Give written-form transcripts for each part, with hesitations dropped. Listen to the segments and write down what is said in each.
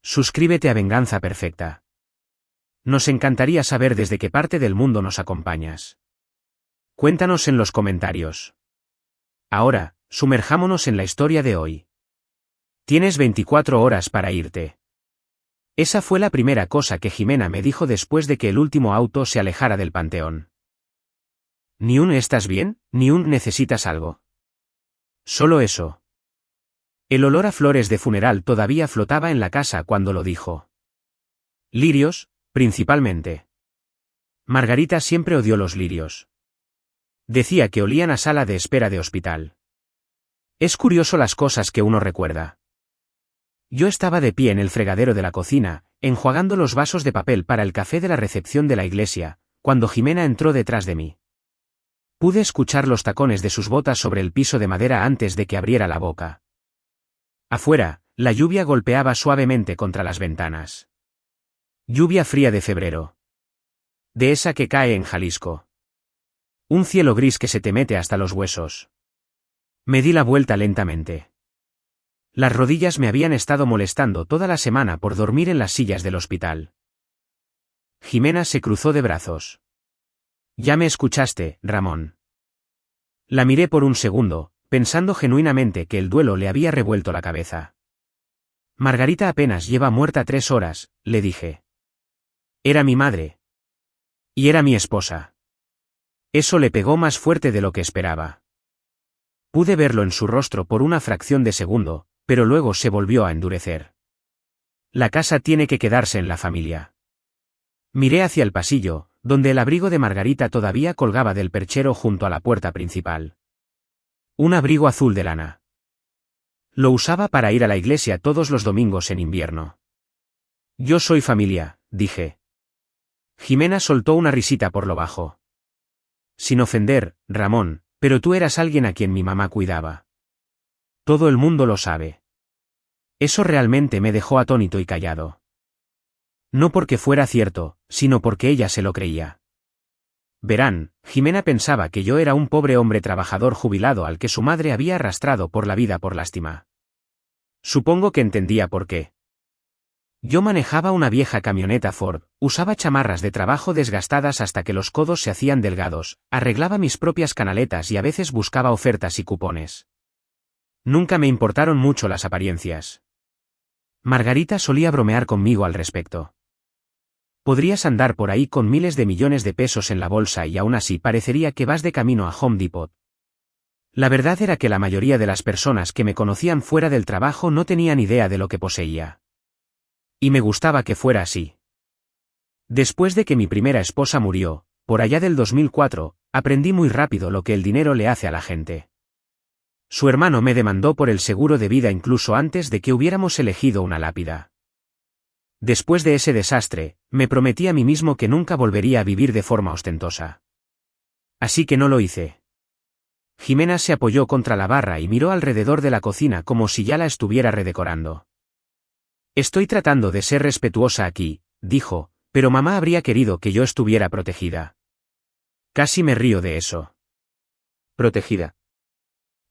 Suscríbete a Venganza Perfecta. Nos encantaría saber desde qué parte del mundo nos acompañas. Cuéntanos en los comentarios. Ahora, sumerjámonos en la historia de hoy. Tienes 24 horas para irte. Esa fue la primera cosa que Jimena me dijo después de que el último auto se alejara del panteón. Ni un ¿estás bien? Ni un ¿necesitas algo? Solo eso. El olor a flores de funeral todavía flotaba en la casa cuando lo dijo. Lirios, principalmente. Margarita siempre odió los lirios. Decía que olían a sala de espera de hospital. Es curioso las cosas que uno recuerda. Yo estaba de pie en el fregadero de la cocina, enjuagando los vasos de papel para el café de la recepción de la iglesia, cuando Jimena entró detrás de mí. Pude escuchar los tacones de sus botas sobre el piso de madera antes de que abriera la boca. Afuera, la lluvia golpeaba suavemente contra las ventanas. Lluvia fría de febrero. De esa que cae en Jalisco. Un cielo gris que se te mete hasta los huesos. Me di la vuelta lentamente. Las rodillas me habían estado molestando toda la semana por dormir en las sillas del hospital. Jimena se cruzó de brazos. Ya me escuchaste, Ramón. La miré por un segundo, pensando genuinamente que el duelo le había revuelto la cabeza. Margarita apenas lleva muerta 3 horas, le dije. Era mi madre. Y era mi esposa. Eso le pegó más fuerte de lo que esperaba. Pude verlo en su rostro por una fracción de segundo, pero luego se volvió a endurecer. La casa tiene que quedarse en la familia. Miré hacia el pasillo, donde el abrigo de Margarita todavía colgaba del perchero junto a la puerta principal. Un abrigo azul de lana. Lo usaba para ir a la iglesia todos los domingos en invierno. Yo soy familia, dije. Jimena soltó una risita por lo bajo. Sin ofender, Ramón, pero tú eras alguien a quien mi mamá cuidaba. Todo el mundo lo sabe. Eso realmente me dejó atónito y callado. No porque fuera cierto, sino porque ella se lo creía. Verán, Jimena pensaba que yo era un pobre hombre trabajador jubilado al que su madre había arrastrado por la vida por lástima. Supongo que entendía por qué. Yo manejaba una vieja camioneta Ford, usaba chamarras de trabajo desgastadas hasta que los codos se hacían delgados, arreglaba mis propias canaletas y a veces buscaba ofertas y cupones. Nunca me importaron mucho las apariencias. Margarita solía bromear conmigo al respecto. Podrías andar por ahí con miles de millones de pesos en la bolsa y aún así parecería que vas de camino a Home Depot. La verdad era que la mayoría de las personas que me conocían fuera del trabajo no tenían idea de lo que poseía. Y me gustaba que fuera así. Después de que mi primera esposa murió, por allá del 2004, aprendí muy rápido lo que el dinero le hace a la gente. Su hermano me demandó por el seguro de vida incluso antes de que hubiéramos elegido una lápida. Después de ese desastre, me prometí a mí mismo que nunca volvería a vivir de forma ostentosa. Así que no lo hice. Jimena se apoyó contra la barra y miró alrededor de la cocina como si ya la estuviera redecorando. Estoy tratando de ser respetuosa aquí, dijo, pero mamá habría querido que yo estuviera protegida. Casi me río de eso. ¿Protegida?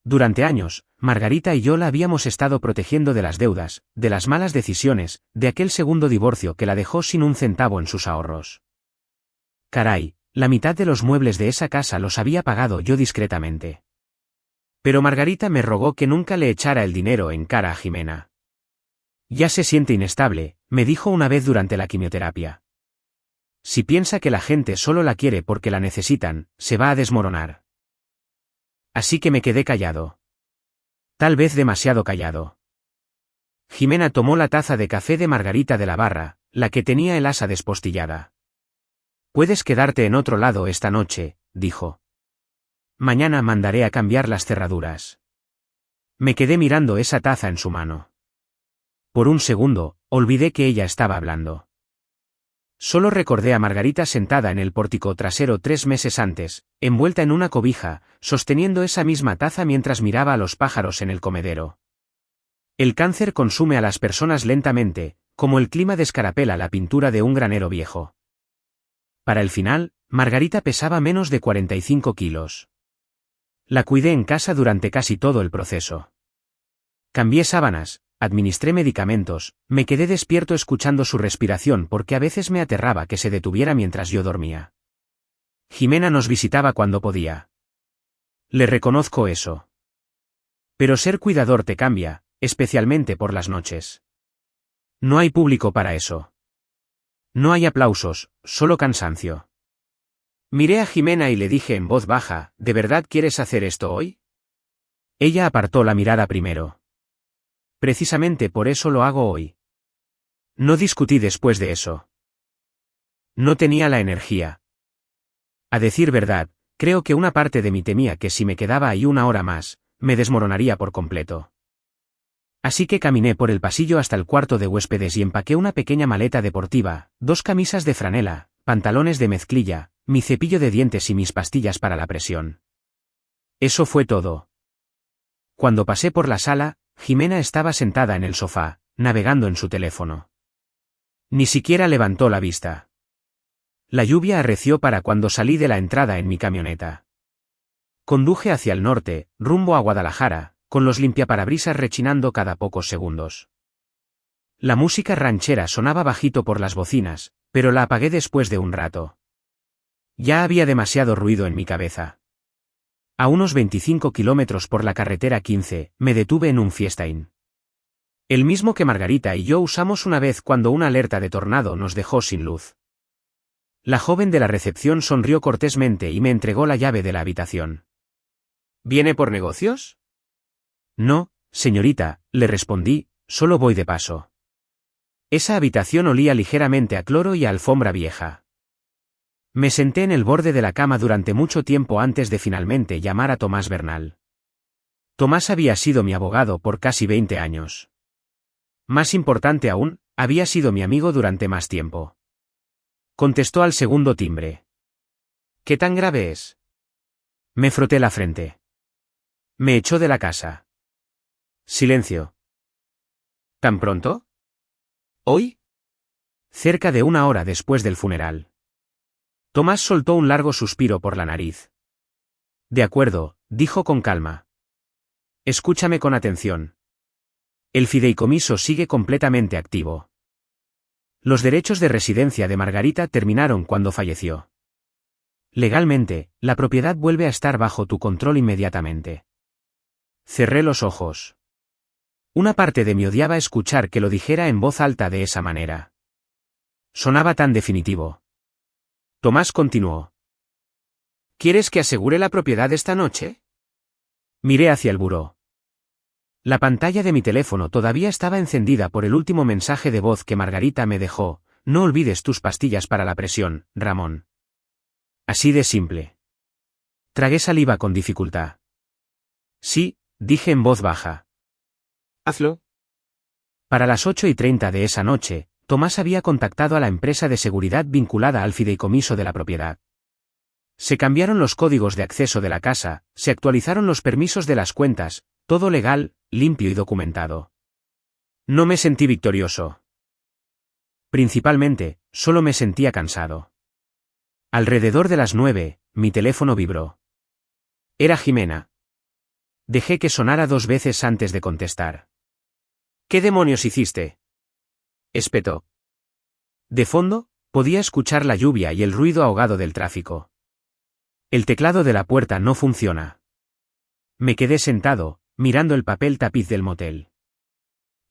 Durante años, Margarita y yo la habíamos estado protegiendo de las deudas, de las malas decisiones, de aquel segundo divorcio que la dejó sin un centavo en sus ahorros. Caray, la mitad de los muebles de esa casa los había pagado yo discretamente. Pero Margarita me rogó que nunca le echara el dinero en cara a Jimena. Ya se siente inestable, me dijo una vez durante la quimioterapia. Si piensa que la gente solo la quiere porque la necesitan, se va a desmoronar. Así que me quedé callado. Tal vez demasiado callado. Jimena tomó la taza de café de Margarita de la barra, la que tenía el asa despostillada. Puedes quedarte en otro lado esta noche, dijo. Mañana mandaré a cambiar las cerraduras. Me quedé mirando esa taza en su mano. Por un segundo, olvidé que ella estaba hablando. Solo recordé a Margarita sentada en el pórtico trasero 3 meses antes, envuelta en una cobija, sosteniendo esa misma taza mientras miraba a los pájaros en el comedero. El cáncer consume a las personas lentamente, como el clima descarapela la pintura de un granero viejo. Para el final, Margarita pesaba menos de 45 kilos. La cuidé en casa durante casi todo el proceso. Cambié sábanas, administré medicamentos, me quedé despierto escuchando su respiración porque a veces me aterraba que se detuviera mientras yo dormía. Jimena nos visitaba cuando podía. Le reconozco eso. Pero ser cuidador te cambia, especialmente por las noches. No hay público para eso. No hay aplausos, solo cansancio. Miré a Jimena y le dije en voz baja, ¿de verdad quieres hacer esto hoy? Ella apartó la mirada primero. Precisamente por eso lo hago hoy. No discutí después de eso. No tenía la energía. A decir verdad, creo que una parte de mí temía que si me quedaba ahí una hora más, me desmoronaría por completo. Así que caminé por el pasillo hasta el cuarto de huéspedes y empaqué una pequeña maleta deportiva, 2 camisas de franela, pantalones de mezclilla, mi cepillo de dientes y mis pastillas para la presión. Eso fue todo. Cuando pasé por la sala, Jimena estaba sentada en el sofá, navegando en su teléfono. Ni siquiera levantó la vista. La lluvia arreció para cuando salí de la entrada en mi camioneta. Conduje hacia el norte, rumbo a Guadalajara, con los limpiaparabrisas rechinando cada pocos segundos. La música ranchera sonaba bajito por las bocinas, pero la apagué después de un rato. Ya había demasiado ruido en mi cabeza. A unos 25 kilómetros por la carretera 15, me detuve en un Fiesta Inn. El mismo que Margarita y yo usamos una vez cuando una alerta de tornado nos dejó sin luz. La joven de la recepción sonrió cortésmente y me entregó la llave de la habitación. ¿Viene por negocios? No, señorita, le respondí, solo voy de paso. Esa habitación olía ligeramente a cloro y a alfombra vieja. Me senté en el borde de la cama durante mucho tiempo antes de finalmente llamar a Tomás Bernal. Tomás había sido mi abogado por casi 20 años. Más importante aún, había sido mi amigo durante más tiempo. Contestó al segundo timbre. ¿Qué tan grave es? Me froté la frente. Me echó de la casa. Silencio. ¿Tan pronto? ¿Hoy? Cerca de una hora después del funeral. Tomás soltó un largo suspiro por la nariz. De acuerdo, dijo con calma. Escúchame con atención. El fideicomiso sigue completamente activo. Los derechos de residencia de Margarita terminaron cuando falleció. Legalmente, la propiedad vuelve a estar bajo tu control inmediatamente. Cerré los ojos. Una parte de mí odiaba escuchar que lo dijera en voz alta de esa manera. Sonaba tan definitivo. Tomás continuó. ¿Quieres que asegure la propiedad esta noche? Miré hacia el buró. La pantalla de mi teléfono todavía estaba encendida por el último mensaje de voz que Margarita me dejó. No olvides tus pastillas para la presión, Ramón. Así de simple. Tragué saliva con dificultad. Sí, dije en voz baja. Hazlo. Para las 8:30 de esa noche, Tomás había contactado a la empresa de seguridad vinculada al fideicomiso de la propiedad. Se cambiaron los códigos de acceso de la casa, se actualizaron los permisos de las cuentas, todo legal, limpio y documentado. No me sentí victorioso. Principalmente, solo me sentía cansado. Alrededor de las 9, mi teléfono vibró. Era Jimena. Dejé que sonara 2 veces antes de contestar. ¿Qué demonios hiciste? Espetó. De fondo, podía escuchar la lluvia y el ruido ahogado del tráfico. El teclado de la puerta no funciona. Me quedé sentado, mirando el papel tapiz del motel.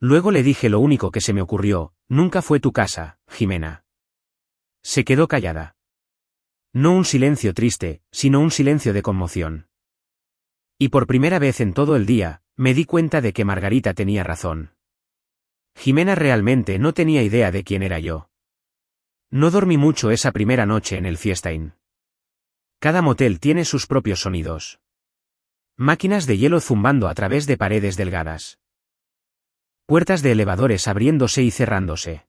Luego le dije lo único que se me ocurrió, nunca fue tu casa, Jimena. Se quedó callada. No un silencio triste, sino un silencio de conmoción. Y por primera vez en todo el día, me di cuenta de que Margarita tenía razón. Jimena realmente no tenía idea de quién era yo. No dormí mucho esa primera noche en el Fiesta Inn. Cada motel tiene sus propios sonidos. Máquinas de hielo zumbando a través de paredes delgadas. Puertas de elevadores abriéndose y cerrándose.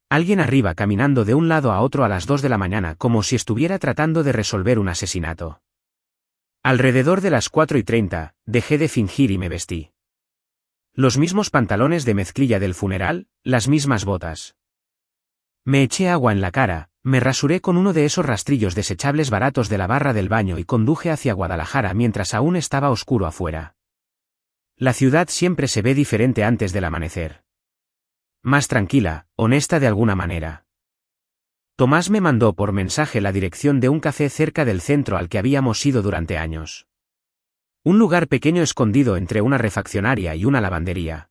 Alguien arriba caminando de un lado a otro a las 2 de la mañana como si estuviera tratando de resolver un asesinato. Alrededor de las 4:30, dejé de fingir y me vestí. Los mismos pantalones de mezclilla del funeral, las mismas botas. Me eché agua en la cara, me rasuré con uno de esos rastrillos desechables baratos de la barra del baño y conduje hacia Guadalajara mientras aún estaba oscuro afuera. La ciudad siempre se ve diferente antes del amanecer. Más tranquila, honesta de alguna manera. Tomás me mandó por mensaje la dirección de un café cerca del centro al que habíamos ido durante años. Un lugar pequeño escondido entre una refaccionaria y una lavandería.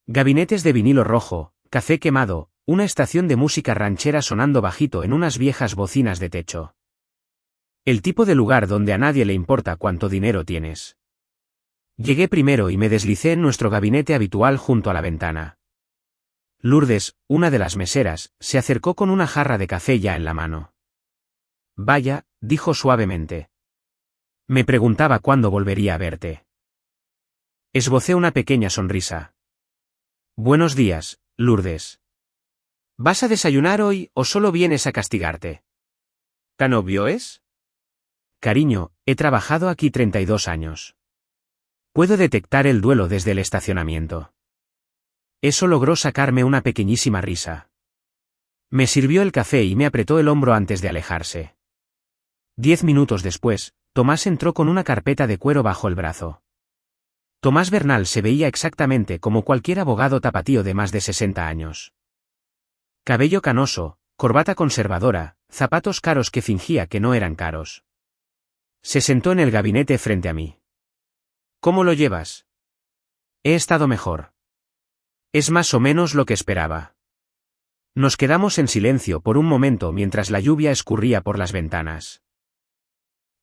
Gabinetes de vinilo rojo, café quemado, una estación de música ranchera sonando bajito en unas viejas bocinas de techo. El tipo de lugar donde a nadie le importa cuánto dinero tienes. Llegué primero y me deslicé en nuestro gabinete habitual junto a la ventana. Lourdes, una de las meseras, se acercó con una jarra de café ya en la mano. Vaya, dijo suavemente. Me preguntaba cuándo volvería a verte. Esbocé una pequeña sonrisa. Buenos días, Lourdes. ¿Vas a desayunar hoy o solo vienes a castigarte? ¿Tan obvio es? Cariño, he trabajado aquí 32 años. Puedo detectar el duelo desde el estacionamiento. Eso logró sacarme una pequeñísima risa. Me sirvió el café y me apretó el hombro antes de alejarse. 10 minutos después, Tomás entró con una carpeta de cuero bajo el brazo. Tomás Bernal se veía exactamente como cualquier abogado tapatío de más de 60 años. Cabello canoso, corbata conservadora, zapatos caros que fingía que no eran caros. Se sentó en el gabinete frente a mí. ¿Cómo lo llevas? He estado mejor. Es más o menos lo que esperaba. Nos quedamos en silencio por un momento mientras la lluvia escurría por las ventanas.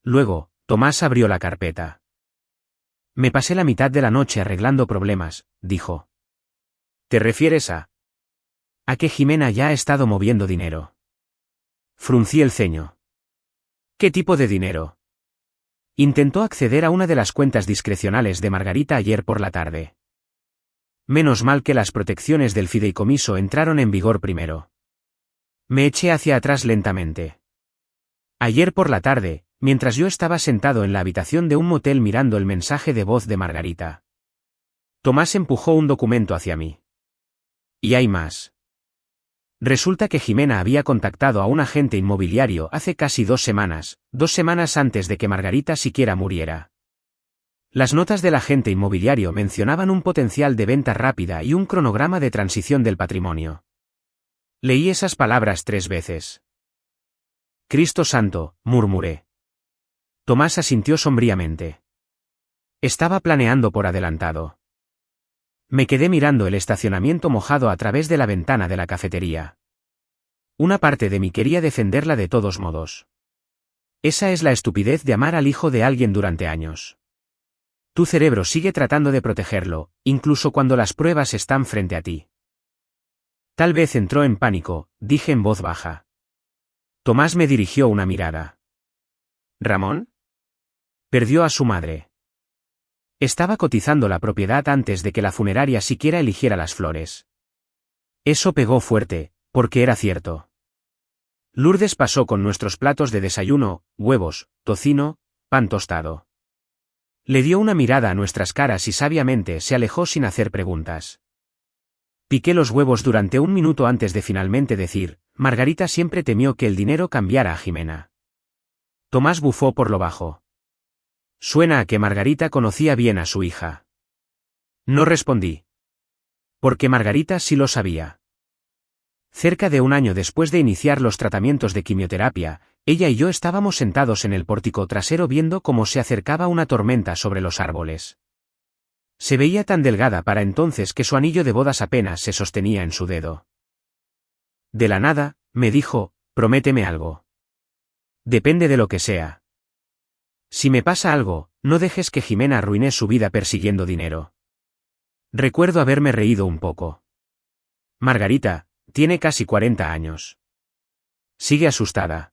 Luego, Tomás abrió la carpeta. Me pasé la mitad de la noche arreglando problemas, dijo. ¿Te refieres a que Jimena ya ha estado moviendo dinero? Fruncí el ceño. ¿Qué tipo de dinero? Intentó acceder a una de las cuentas discrecionales de Margarita ayer por la tarde. Menos mal que las protecciones del fideicomiso entraron en vigor primero. Me eché hacia atrás lentamente. Ayer por la tarde, mientras yo estaba sentado en la habitación de un motel mirando el mensaje de voz de Margarita. Tomás empujó un documento hacia mí. Y hay más. Resulta que Jimena había contactado a un agente inmobiliario hace casi 2 semanas, 2 semanas antes de que Margarita siquiera muriera. Las notas del agente inmobiliario mencionaban un potencial de venta rápida y un cronograma de transición del patrimonio. Leí esas palabras 3 veces. Cristo santo, murmuré. Tomás asintió sombríamente. Estaba planeando por adelantado. Me quedé mirando el estacionamiento mojado a través de la ventana de la cafetería. Una parte de mí quería defenderla de todos modos. Esa es la estupidez de amar al hijo de alguien durante años. Tu cerebro sigue tratando de protegerlo, incluso cuando las pruebas están frente a ti. Tal vez entró en pánico, dije en voz baja. Tomás me dirigió una mirada. ¿Ramón? Perdió a su madre. Estaba cotizando la propiedad antes de que la funeraria siquiera eligiera las flores. Eso pegó fuerte, porque era cierto. Lourdes pasó con nuestros platos de desayuno, huevos, tocino, pan tostado. Le dio una mirada a nuestras caras y sabiamente se alejó sin hacer preguntas. Piqué los huevos durante un minuto antes de finalmente decir, Margarita siempre temió que el dinero cambiara a Jimena. Tomás bufó por lo bajo. Suena a que Margarita conocía bien a su hija. No respondí. Porque Margarita sí lo sabía. Cerca de un año después de iniciar los tratamientos de quimioterapia, ella y yo estábamos sentados en el pórtico trasero viendo cómo se acercaba una tormenta sobre los árboles. Se veía tan delgada para entonces que su anillo de bodas apenas se sostenía en su dedo. De la nada, me dijo, prométeme algo. Depende de lo que sea. Si me pasa algo, no dejes que Jimena arruine su vida persiguiendo dinero. Recuerdo haberme reído un poco. Margarita, tiene casi 40 años. Sigue asustada.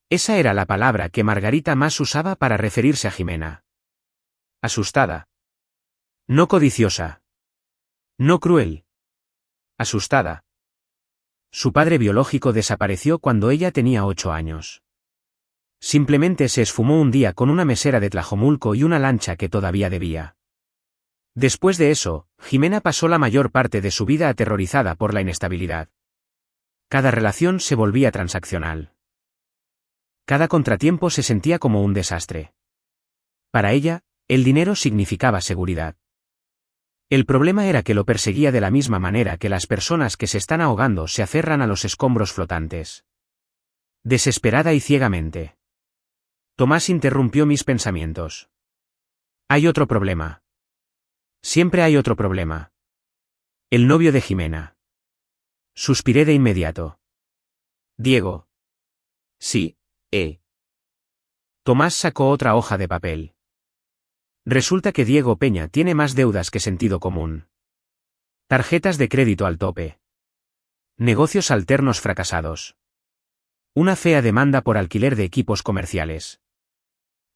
Esa era la palabra que Margarita más usaba para referirse a Jimena. Asustada. No codiciosa. No cruel. Asustada. Su padre biológico desapareció cuando ella tenía 8 años. Simplemente se esfumó un día con una mesera de Tlajomulco y una lancha que todavía debía. Después de eso, Jimena pasó la mayor parte de su vida aterrorizada por la inestabilidad. Cada relación se volvía transaccional. Cada contratiempo se sentía como un desastre. Para ella, El dinero significaba seguridad. El problema era que lo perseguía de la misma manera que las personas que se están ahogando se aferran a los escombros flotantes. Desesperada y ciegamente. Tomás interrumpió mis pensamientos. Hay otro problema. Siempre hay otro problema. El novio de Jimena. Suspiré de inmediato. Diego. Sí, Tomás sacó otra hoja de papel. Resulta que Diego Peña tiene más deudas que sentido común. Tarjetas de crédito al tope. Negocios alternos fracasados. Una fea demanda por alquiler de equipos comerciales.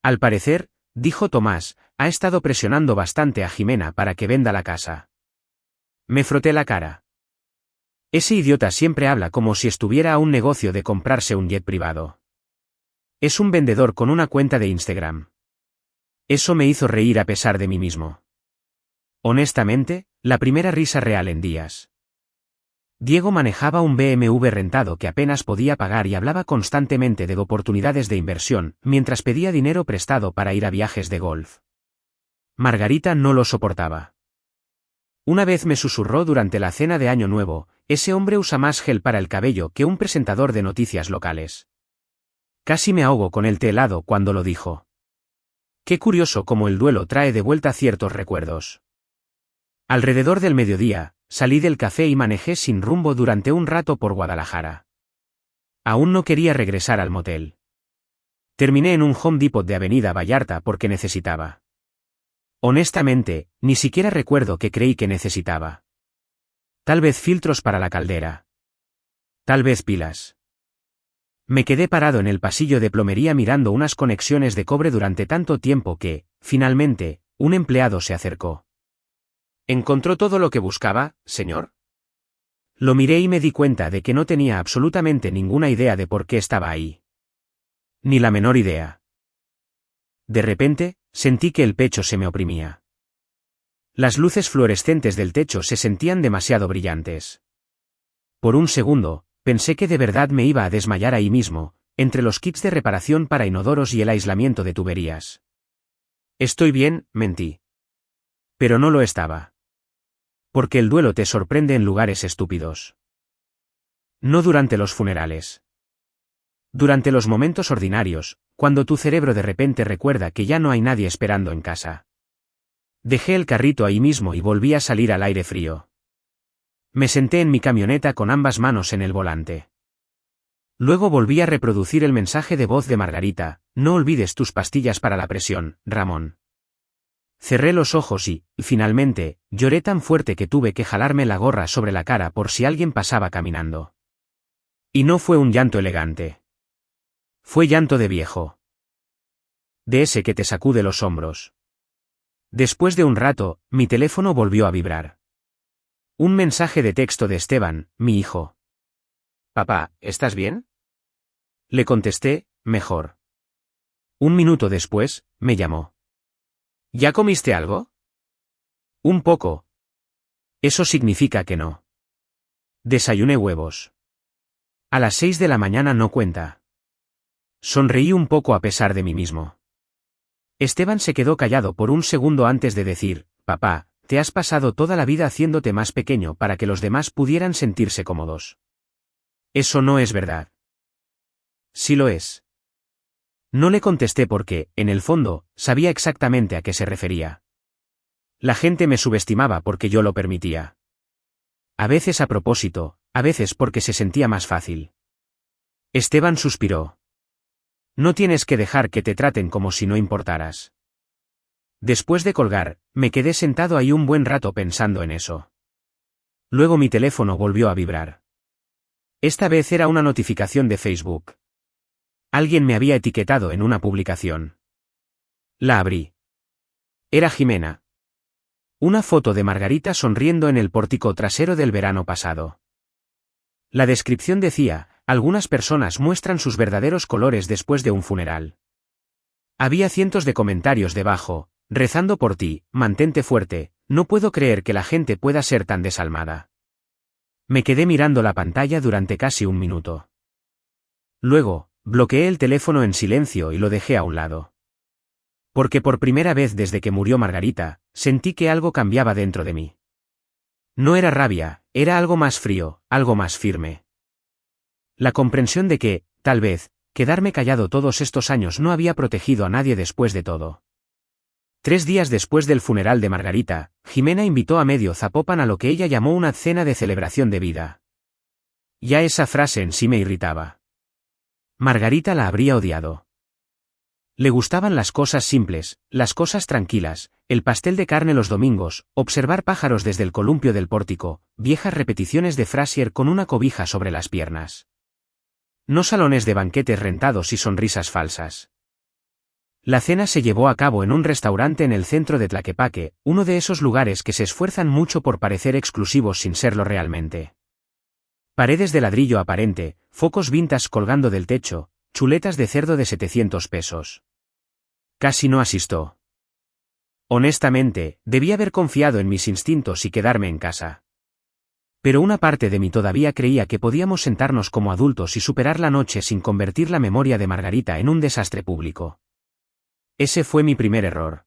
Al parecer, dijo Tomás, ha estado presionando bastante a Jimena para que venda la casa. Me froté la cara. Ese idiota siempre habla como si estuviera a un negocio de comprarse un jet privado. Es un vendedor con una cuenta de Instagram. Eso me hizo reír a pesar de mí mismo. Honestamente, la primera risa real en días. Diego manejaba un BMW rentado que apenas podía pagar y hablaba constantemente de oportunidades de inversión, mientras pedía dinero prestado para ir a viajes de golf. Margarita no lo soportaba. Una vez me susurró durante la cena de Año Nuevo, ese hombre usa más gel para el cabello que un presentador de noticias locales. Casi me ahogo con el té helado cuando lo dijo. Qué curioso cómo el duelo trae de vuelta ciertos recuerdos. Alrededor del mediodía, salí del café y manejé sin rumbo durante un rato por Guadalajara. Aún no quería regresar al motel. Terminé en un Home Depot de Avenida Vallarta porque necesitaba. Honestamente, ni siquiera recuerdo qué creí que necesitaba. Tal vez filtros para la caldera. Tal vez pilas. Me quedé parado en el pasillo de plomería mirando unas conexiones de cobre durante tanto tiempo que, finalmente, un empleado se acercó. ¿Encontró todo lo que buscaba, señor? Lo miré y me di cuenta de que no tenía absolutamente ninguna idea de por qué estaba ahí. Ni la menor idea. De repente, sentí que el pecho se me oprimía. Las luces fluorescentes del techo se sentían demasiado brillantes. Por un segundo, pensé que de verdad me iba a desmayar ahí mismo, entre los kits de reparación para inodoros y el aislamiento de tuberías. Estoy bien, mentí. Pero no lo estaba. Porque el duelo te sorprende en lugares estúpidos. No durante los funerales. Durante los momentos ordinarios, cuando tu cerebro de repente recuerda que ya no hay nadie esperando en casa. Dejé el carrito ahí mismo y volví a salir al aire frío. Me senté en mi camioneta con ambas manos en el volante. Luego volví a reproducir el mensaje de voz de Margarita: no olvides tus pastillas para la presión, Ramón. Cerré los ojos y, finalmente, lloré tan fuerte que tuve que jalarme la gorra sobre la cara por si alguien pasaba caminando. Y no fue un llanto elegante. Fue llanto de viejo. De ese que te sacude los hombros. Después de un rato, mi teléfono volvió a vibrar. Un mensaje de texto de Esteban, mi hijo. Papá, ¿estás bien? Le contesté, mejor. Un minuto después, me llamó. ¿Ya comiste algo? Un poco. Eso significa que no. Desayuné huevos. A las 6 de la mañana no cuenta. Sonreí un poco a pesar de mí mismo. Esteban se quedó callado por un segundo antes de decir: papá, te has pasado toda la vida haciéndote más pequeño para que los demás pudieran sentirse cómodos. Eso no es verdad. Sí lo es. No le contesté porque, en el fondo, sabía exactamente a qué se refería. La gente me subestimaba porque yo lo permitía. A veces a propósito, a veces porque se sentía más fácil. Esteban suspiró. No tienes que dejar que te traten como si no importaras. Después de colgar, me quedé sentado ahí un buen rato pensando en eso. Luego mi teléfono volvió a vibrar. Esta vez era una notificación de Facebook. Alguien me había etiquetado en una publicación. La abrí. Era Jimena. Una foto de Margarita sonriendo en el pórtico trasero del verano pasado. La descripción decía: algunas personas muestran sus verdaderos colores después de un funeral. Había cientos de comentarios debajo: rezando por ti, mantente fuerte, no puedo creer que la gente pueda ser tan desalmada. Me quedé mirando la pantalla durante casi un minuto. Luego, bloqueé el teléfono en silencio y lo dejé a un lado. Porque por primera vez desde que murió Margarita, sentí que algo cambiaba dentro de mí. No era rabia, era algo más frío, algo más firme. La comprensión de que, tal vez, quedarme callado todos estos años no había protegido a nadie después de todo. 3 días después del funeral de Margarita, Jimena invitó a medio Zapopan a lo que ella llamó una cena de celebración de vida. Ya esa frase en sí me irritaba. Margarita la habría odiado. Le gustaban las cosas simples, las cosas tranquilas, el pastel de carne los domingos, observar pájaros desde el columpio del pórtico, viejas repeticiones de Frasier con una cobija sobre las piernas. No salones de banquetes rentados y sonrisas falsas. La cena se llevó a cabo en un restaurante en el centro de Tlaquepaque, uno de esos lugares que se esfuerzan mucho por parecer exclusivos sin serlo realmente. Paredes de ladrillo aparente, focos vintage colgando del techo, chuletas de cerdo de 700 pesos. Casi no asistió. Honestamente, debí haber confiado en mis instintos y quedarme en casa. Pero una parte de mí todavía creía que podíamos sentarnos como adultos y superar la noche sin convertir la memoria de Margarita en un desastre público. Ese fue mi primer error.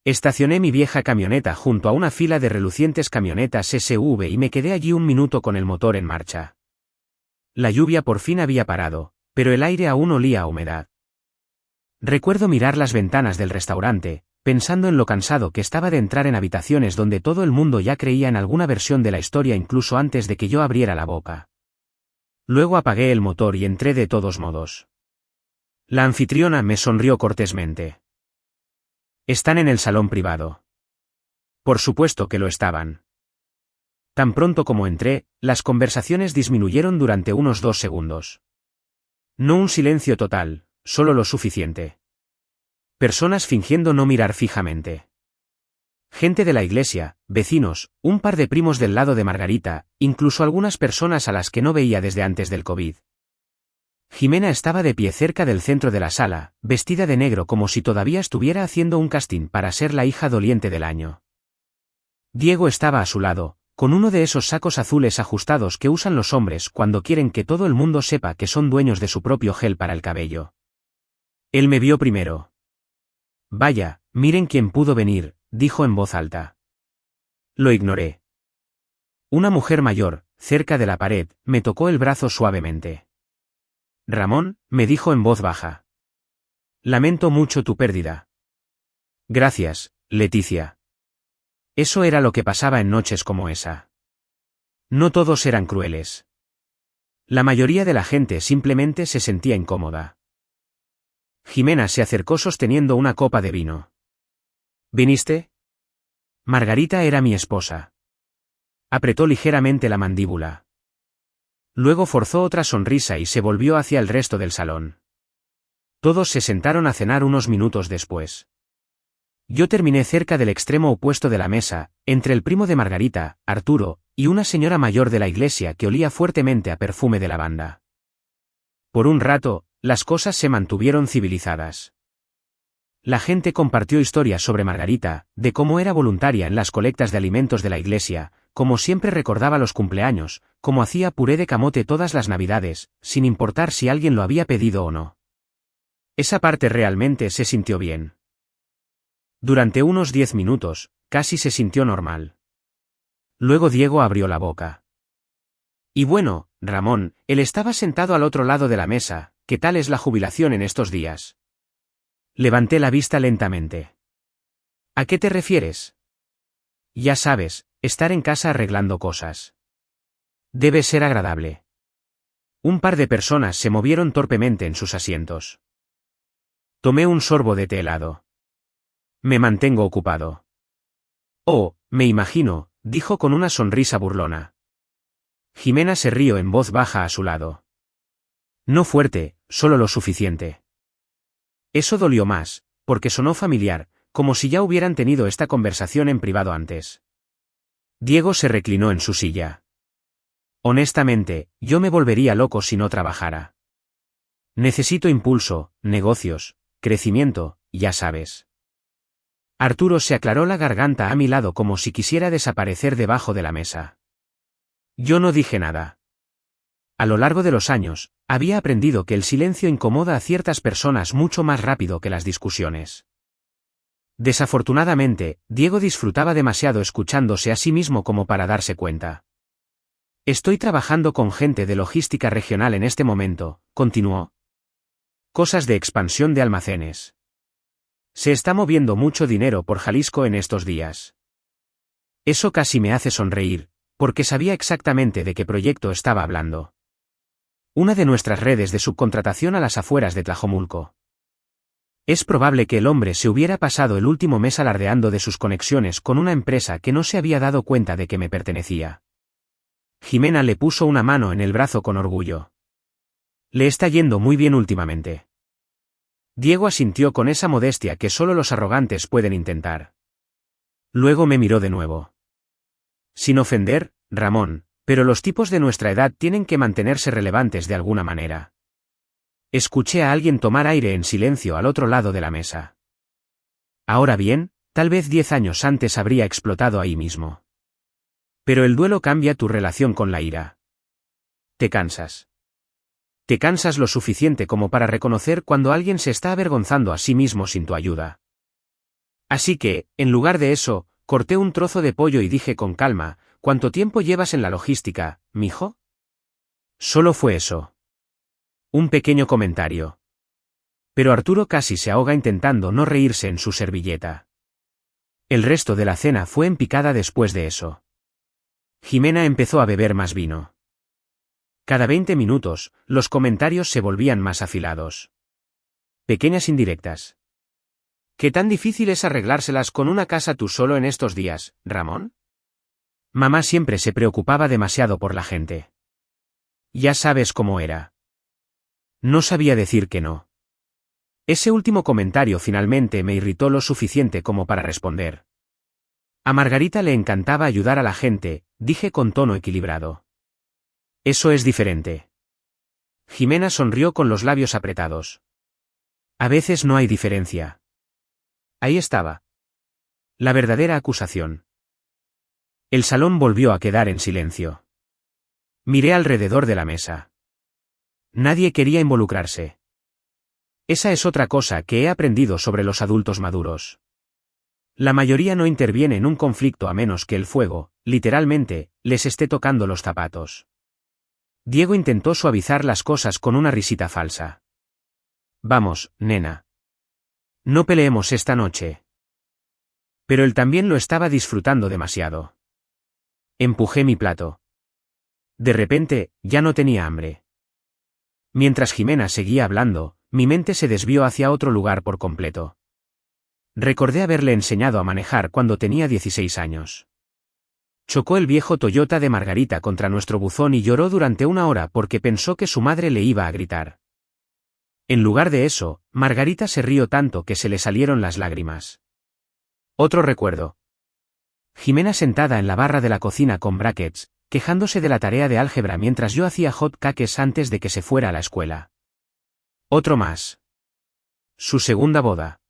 Estacioné mi vieja camioneta junto a una fila de relucientes camionetas SUV y me quedé allí un minuto con el motor en marcha. La lluvia por fin había parado, pero el aire aún olía a humedad. Recuerdo mirar las ventanas del restaurante, pensando en lo cansado que estaba de entrar en habitaciones donde todo el mundo ya creía en alguna versión de la historia incluso antes de que yo abriera la boca. Luego apagué el motor y entré de todos modos. La anfitriona me sonrió cortésmente. «Están en el salón privado». Por supuesto que lo estaban. Tan pronto como entré, las conversaciones disminuyeron durante unos 2 segundos. No un silencio total, solo lo suficiente. Personas fingiendo no mirar fijamente. Gente de la iglesia, vecinos, un par de primos del lado de Margarita, incluso algunas personas a las que no veía desde antes del COVID. Jimena estaba de pie cerca del centro de la sala, vestida de negro como si todavía estuviera haciendo un casting para ser la hija doliente del año. Diego estaba a su lado, con uno de esos sacos azules ajustados que usan los hombres cuando quieren que todo el mundo sepa que son dueños de su propio gel para el cabello. Él me vio primero. «Vaya, miren quién pudo venir», dijo en voz alta. Lo ignoré. Una mujer mayor, cerca de la pared, me tocó el brazo suavemente. «Ramón», me dijo en voz baja. «Lamento mucho tu pérdida». «Gracias, Leticia». Eso era lo que pasaba en noches como esa. No todos eran crueles. La mayoría de la gente simplemente se sentía incómoda. Jimena se acercó sosteniendo una copa de vino. «¿Viniste?» Margarita era mi esposa. Apretó ligeramente la mandíbula. Luego forzó otra sonrisa y se volvió hacia el resto del salón. Todos se sentaron a cenar unos minutos después. Yo terminé cerca del extremo opuesto de la mesa, entre el primo de Margarita, Arturo, y una señora mayor de la iglesia que olía fuertemente a perfume de lavanda. Por un rato, las cosas se mantuvieron civilizadas. La gente compartió historias sobre Margarita, de cómo era voluntaria en las colectas de alimentos de la iglesia, como siempre recordaba los cumpleaños, como hacía puré de camote todas las navidades, sin importar si alguien lo había pedido o no. Esa parte realmente se sintió bien. Durante unos 10 minutos, casi se sintió normal. Luego Diego abrió la boca. «Y bueno, Ramón, él estaba sentado al otro lado de la mesa, ¿qué tal es la jubilación en estos días?» Levanté la vista lentamente. «¿A qué te refieres?» «Ya sabes, estar en casa arreglando cosas. Debe ser agradable». Un par de personas se movieron torpemente en sus asientos. Tomé un sorbo de té helado. «Me mantengo ocupado». «Oh, me imagino», dijo con una sonrisa burlona. Jimena se rió en voz baja a su lado. No fuerte, solo lo suficiente. Eso dolió más, porque sonó familiar, como si ya hubieran tenido esta conversación en privado antes. Diego se reclinó en su silla. «Honestamente, yo me volvería loco si no trabajara. Necesito impulso, negocios, crecimiento, ya sabes». Arturo se aclaró la garganta a mi lado como si quisiera desaparecer debajo de la mesa. Yo no dije nada. A lo largo de los años, había aprendido que el silencio incomoda a ciertas personas mucho más rápido que las discusiones. Desafortunadamente, Diego disfrutaba demasiado escuchándose a sí mismo como para darse cuenta. Estoy trabajando con gente de logística regional en este momento, continuó. Cosas de expansión de almacenes. Se está moviendo mucho dinero por Jalisco en estos días. Eso casi me hace sonreír, porque sabía exactamente de qué proyecto estaba hablando. Una de nuestras redes de subcontratación a las afueras de Tlajomulco. Es probable que el hombre se hubiera pasado el último mes alardeando de sus conexiones con una empresa que no se había dado cuenta de que me pertenecía. Jimena le puso una mano en el brazo con orgullo. Le está yendo muy bien últimamente. Diego asintió con esa modestia que solo los arrogantes pueden intentar. Luego me miró de nuevo. Sin ofender, Ramón, pero los tipos de nuestra edad tienen que mantenerse relevantes de alguna manera. Escuché a alguien tomar aire en silencio al otro lado de la mesa. Ahora bien, tal vez 10 años antes habría explotado ahí mismo. Pero el duelo cambia tu relación con la ira. Te cansas. Te cansas lo suficiente como para reconocer cuando alguien se está avergonzando a sí mismo sin tu ayuda. Así que, en lugar de eso, corté un trozo de pollo y dije con calma, ¿cuánto tiempo llevas en la logística, mijo? Solo fue eso. Un pequeño comentario. Pero Arturo casi se ahoga intentando no reírse en su servilleta. El resto de la cena fue en picada después de eso. Jimena empezó a beber más vino. Cada 20 minutos, los comentarios se volvían más afilados. Pequeñas indirectas. ¿Qué tan difícil es arreglárselas con una casa tú solo en estos días, Ramón? Mamá siempre se preocupaba demasiado por la gente. Ya sabes cómo era. No sabía decir que no. Ese último comentario finalmente me irritó lo suficiente como para responder. A Margarita le encantaba ayudar a la gente, dije con tono equilibrado. Eso es diferente. Jimena sonrió con los labios apretados. A veces no hay diferencia. Ahí estaba. La verdadera acusación. El salón volvió a quedar en silencio. Miré alrededor de la mesa. Nadie quería involucrarse. Esa es otra cosa que he aprendido sobre los adultos maduros. La mayoría no interviene en un conflicto a menos que el fuego, literalmente, les esté tocando los zapatos. Diego intentó suavizar las cosas con una risita falsa. Vamos, nena. No peleemos esta noche. Pero él también lo estaba disfrutando demasiado. Empujé mi plato. De repente, ya no tenía hambre. Mientras Jimena seguía hablando, mi mente se desvió hacia otro lugar por completo. Recordé haberle enseñado a manejar cuando tenía 16 años. Chocó el viejo Toyota de Margarita contra nuestro buzón y lloró durante una hora porque pensó que su madre le iba a gritar. En lugar de eso, Margarita se rió tanto que se le salieron las lágrimas. Otro recuerdo. Jimena sentada en la barra de la cocina con brackets, quejándose de la tarea de álgebra mientras yo hacía hot cakes antes de que se fuera a la escuela. Otro más. Su segunda boda.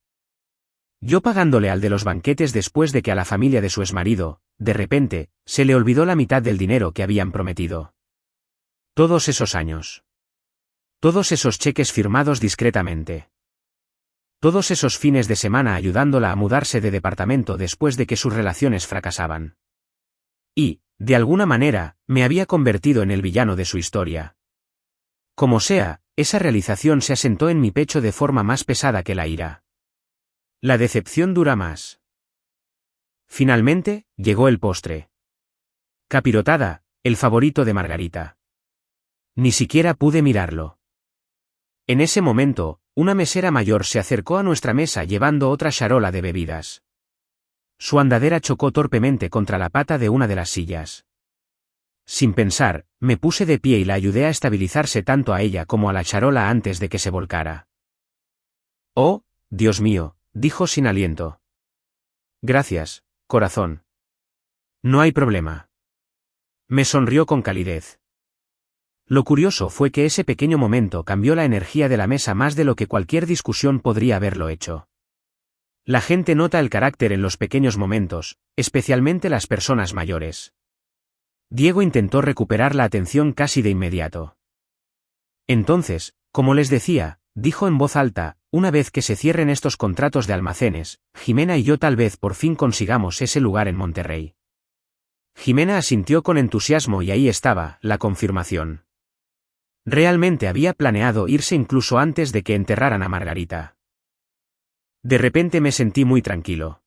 Yo pagándole al de los banquetes después de que a la familia de su exmarido, de repente, se le olvidó la mitad del dinero que habían prometido. Todos esos años. Todos esos cheques firmados discretamente. Todos esos fines de semana ayudándola a mudarse de departamento después de que sus relaciones fracasaban. Y, de alguna manera, me había convertido en el villano de su historia. Como sea, esa realización se asentó en mi pecho de forma más pesada que la ira. La decepción dura más. Finalmente, llegó el postre. Capirotada, el favorito de Margarita. Ni siquiera pude mirarlo. En ese momento, una mesera mayor se acercó a nuestra mesa llevando otra charola de bebidas. Su andadera chocó torpemente contra la pata de una de las sillas. Sin pensar, me puse de pie y la ayudé a estabilizarse tanto a ella como a la charola antes de que se volcara. Oh, Dios mío, dijo sin aliento. Gracias, corazón. No hay problema. Me sonrió con calidez. Lo curioso fue que ese pequeño momento cambió la energía de la mesa más de lo que cualquier discusión podría haberlo hecho. La gente nota el carácter en los pequeños momentos, especialmente las personas mayores. Diego intentó recuperar la atención casi de inmediato. Entonces, como les decía, dijo en voz alta, una vez que se cierren estos contratos de almacenes, Jimena y yo tal vez por fin consigamos ese lugar en Monterrey. Jimena asintió con entusiasmo y ahí estaba, la confirmación. Realmente había planeado irse incluso antes de que enterraran a Margarita. De repente me sentí muy tranquilo.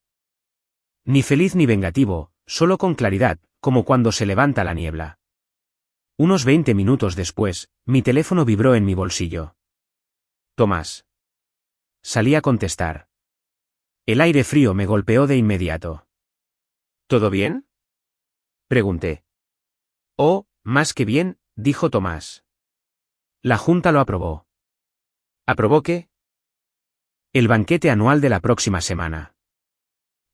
Ni feliz ni vengativo, solo con claridad, como cuando se levanta la niebla. Unos 20 minutos después, mi teléfono vibró en mi bolsillo. Tomás. Salí a contestar. El aire frío me golpeó de inmediato. ¿Todo bien? Pregunté. Oh, más que bien, dijo Tomás. La Junta lo aprobó. ¿Aprobó qué? El banquete anual de la próxima semana.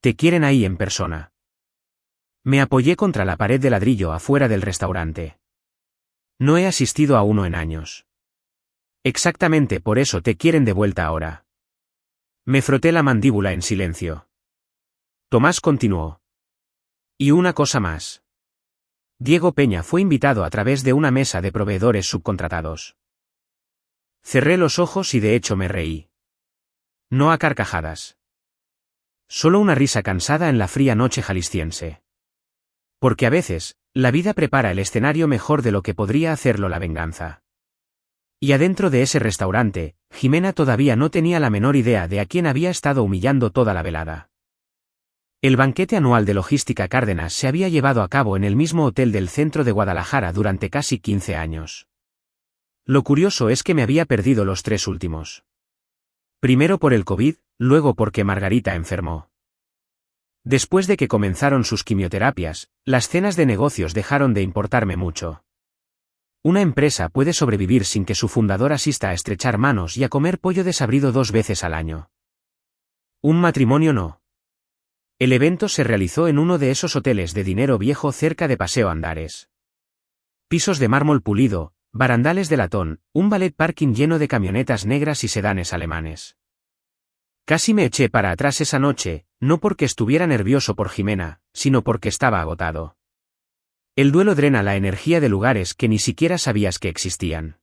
Te quieren ahí en persona. Me apoyé contra la pared de ladrillo afuera del restaurante. No he asistido a uno en años. Exactamente por eso te quieren de vuelta ahora. Me froté la mandíbula en silencio. Tomás continuó. Y una cosa más. Diego Peña fue invitado a través de una mesa de proveedores subcontratados. Cerré los ojos y de hecho me reí. No a carcajadas. Solo una risa cansada en la fría noche jalisciense. Porque a veces, la vida prepara el escenario mejor de lo que podría hacerlo la venganza. Y adentro de ese restaurante, Jimena todavía no tenía la menor idea de a quién había estado humillando toda la velada. El banquete anual de Logística Cárdenas se había llevado a cabo en el mismo hotel del centro de Guadalajara durante casi 15 años. Lo curioso es que me había perdido los 3 últimos. Primero por el COVID, luego porque Margarita enfermó. Después de que comenzaron sus quimioterapias, las cenas de negocios dejaron de importarme mucho. Una empresa puede sobrevivir sin que su fundador asista a estrechar manos y a comer pollo desabrido 2 veces al año. Un matrimonio no. El evento se realizó en uno de esos hoteles de dinero viejo cerca de Paseo Andares. Pisos de mármol pulido, barandales de latón, un ballet parking lleno de camionetas negras y sedanes alemanes. Casi me eché para atrás esa noche, no porque estuviera nervioso por Jimena, sino porque estaba agotado. El duelo drena la energía de lugares que ni siquiera sabías que existían.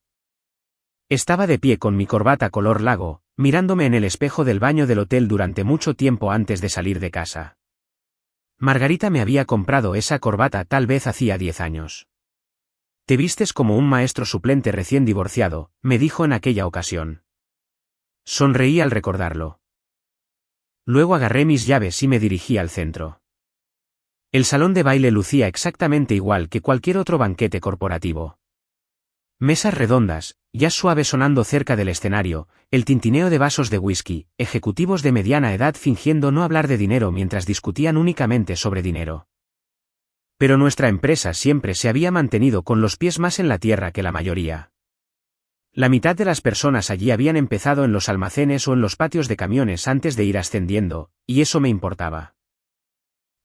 Estaba de pie con mi corbata color lago, mirándome en el espejo del baño del hotel durante mucho tiempo antes de salir de casa. Margarita me había comprado esa corbata tal vez hacía 10 años. Te vistes como un maestro suplente recién divorciado, me dijo en aquella ocasión. Sonreí al recordarlo. Luego agarré mis llaves y me dirigí al centro. El salón de baile lucía exactamente igual que cualquier otro banquete corporativo. Mesas redondas, ya suave sonando cerca del escenario, el tintineo de vasos de whisky, ejecutivos de mediana edad fingiendo no hablar de dinero mientras discutían únicamente sobre dinero. Pero nuestra empresa siempre se había mantenido con los pies más en la tierra que la mayoría. La mitad de las personas allí habían empezado en los almacenes o en los patios de camiones antes de ir ascendiendo, y eso me importaba.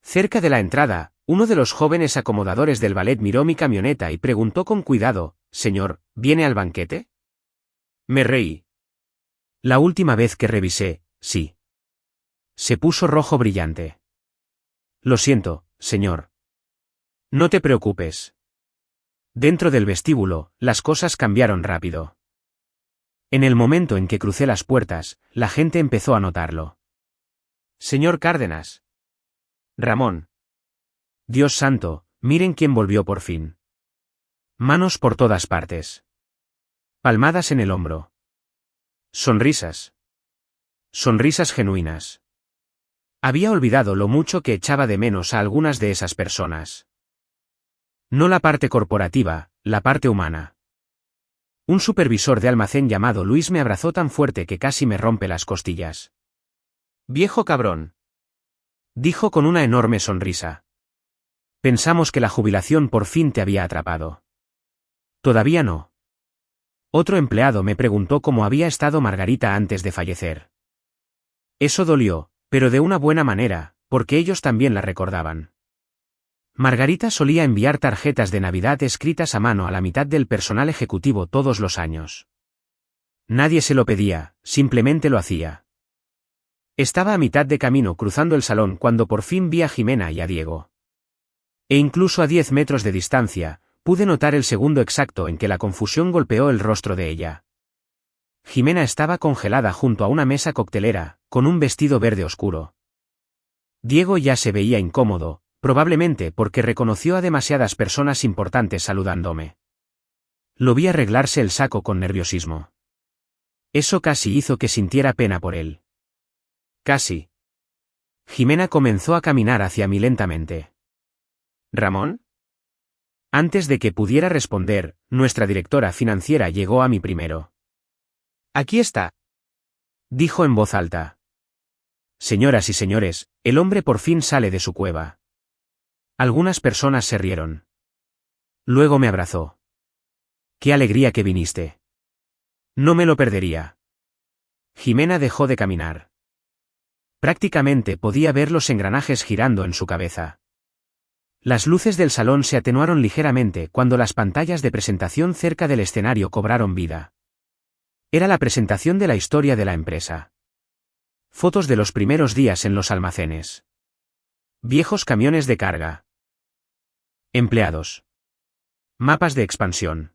Cerca de la entrada, uno de los jóvenes acomodadores del ballet miró mi camioneta y preguntó con cuidado, «Señor, ¿viene al banquete?» Me reí. La última vez que revisé, sí. Se puso rojo brillante. Lo siento, señor. No te preocupes. Dentro del vestíbulo, las cosas cambiaron rápido. En el momento en que crucé las puertas, la gente empezó a notarlo. Señor Cárdenas. Ramón. Dios santo, miren quién volvió por fin. Manos por todas partes. Palmadas en el hombro. Sonrisas. Sonrisas genuinas. Había olvidado lo mucho que echaba de menos a algunas de esas personas. No la parte corporativa, la parte humana. Un supervisor de almacén llamado Luis me abrazó tan fuerte que casi me rompe las costillas. «Viejo cabrón», dijo con una enorme sonrisa. Pensamos que la jubilación por fin te había atrapado. Todavía no. Otro empleado me preguntó cómo había estado Margarita antes de fallecer. Eso dolió, pero de una buena manera, porque ellos también la recordaban. Margarita solía enviar tarjetas de Navidad escritas a mano a la mitad del personal ejecutivo todos los años. Nadie se lo pedía, simplemente lo hacía. Estaba a mitad de camino cruzando el salón cuando por fin vi a Jimena y a Diego. E incluso a 10 metros de distancia, pude notar el segundo exacto en que la confusión golpeó el rostro de ella. Jimena estaba congelada junto a una mesa coctelera, con un vestido verde oscuro. Diego ya se veía incómodo, probablemente porque reconoció a demasiadas personas importantes saludándome. Lo vi arreglarse el saco con nerviosismo. Eso casi hizo que sintiera pena por él. Casi. Jimena comenzó a caminar hacia mí lentamente. ¿Ramón? Antes de que pudiera responder, nuestra directora financiera llegó a mí primero. Aquí está, dijo en voz alta. Señoras y señores, el hombre por fin sale de su cueva. Algunas personas se rieron. Luego me abrazó. ¡Qué alegría que viniste! No me lo perdería. Jimena dejó de caminar. Prácticamente podía ver los engranajes girando en su cabeza. Las luces del salón se atenuaron ligeramente cuando las pantallas de presentación cerca del escenario cobraron vida. Era la presentación de la historia de la empresa. Fotos de los primeros días en los almacenes. Viejos camiones de carga. Empleados. Mapas de expansión.